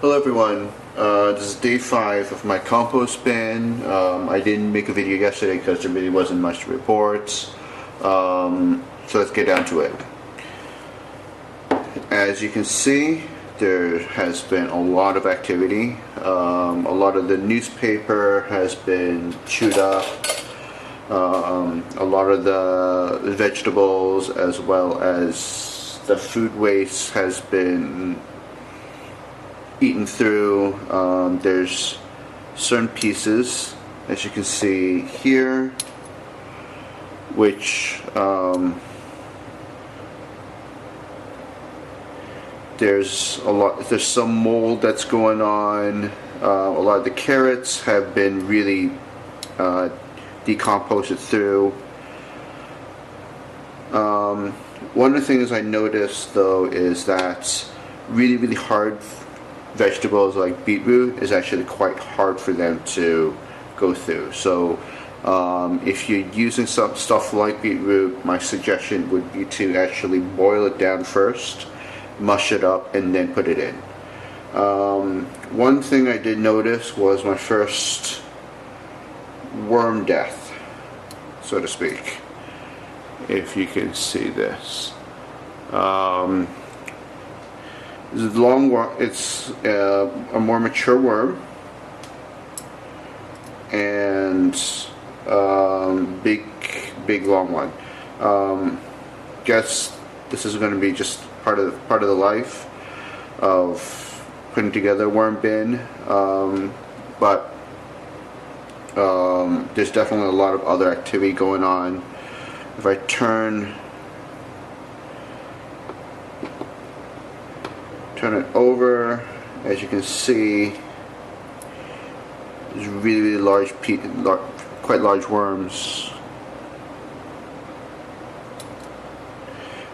Hello everyone, this is day 5 of my compost bin. I didn't make a video yesterday because there really wasn't much to report. So let's get down to it. As you can see, there has been a lot of activity. A lot of the newspaper has been chewed up. A lot of the vegetables as well as the food waste has been eaten through. There's certain pieces, as you can see here, which there's some mold that's going on. A lot of the carrots have been really decomposed through. One of the things I noticed though is that really hard vegetables like beetroot is actually quite hard for them to go through. So if you're using some stuff like beetroot, my suggestion would be to actually boil it down first, mush it up, and then put it in. One thing I did notice was my first worm death, so to speak, if you can see this. It's a more mature worm, and big long one. Guess this is going to be just part of the life of putting together a worm bin, but there's definitely a lot of other activity going on. If I turn it over, as you can see, there's really large, quite large worms.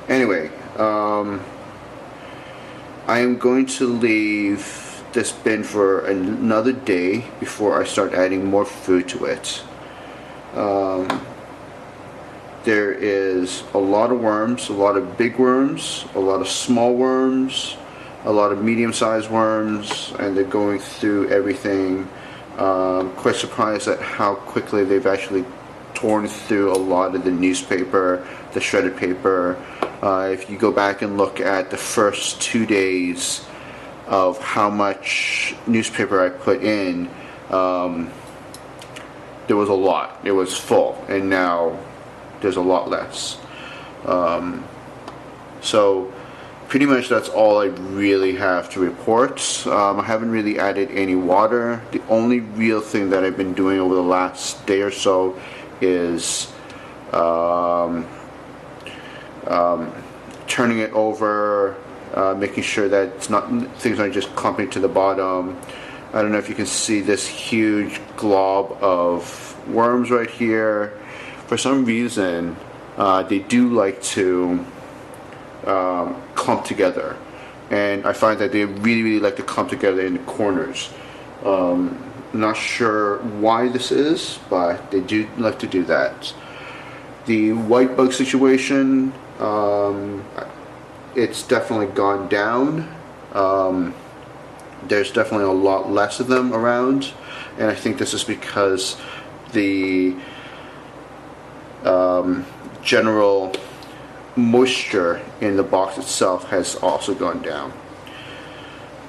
Anyway, I am going to leave this bin for another day before I start adding more food to it. There is a lot of worms, a lot of big worms, a lot of small worms, a lot of medium-sized worms, and they're going through everything. Quite surprised at how quickly they've actually torn through a lot of the newspaper, the shredded paper. If you go back and look at the first 2 days of how much newspaper I put in, there was a lot. It was full, and now there's a lot less. So pretty much that's all I really have to report. I haven't really added any water. The only real thing that I've been doing over the last day or so is turning it over, making sure that things aren't just clumping to the bottom. I don't know if you can see this huge glob of worms right here. For some reason, they do like to clump together, and I find that they really like to clump together in the corners. Not sure why this is, but they do like to do that. The white bug situation, it's definitely gone down. There's definitely a lot less of them around, and I think this is because the general moisture in the box itself has also gone down.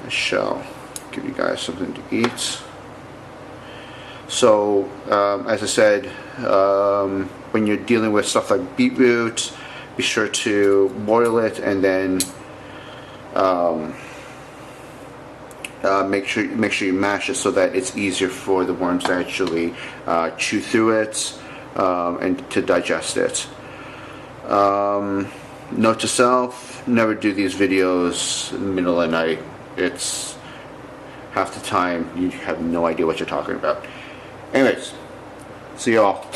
I shall give you guys something to eat. So as I said, when you're dealing with stuff like beetroot, be sure to boil it and then make sure you mash it so that it's easier for the worms to actually chew through it and to digest it. Note to self, never do these videos in the middle of the night. It's half the time you have no idea what you're talking about. Anyways, see y'all.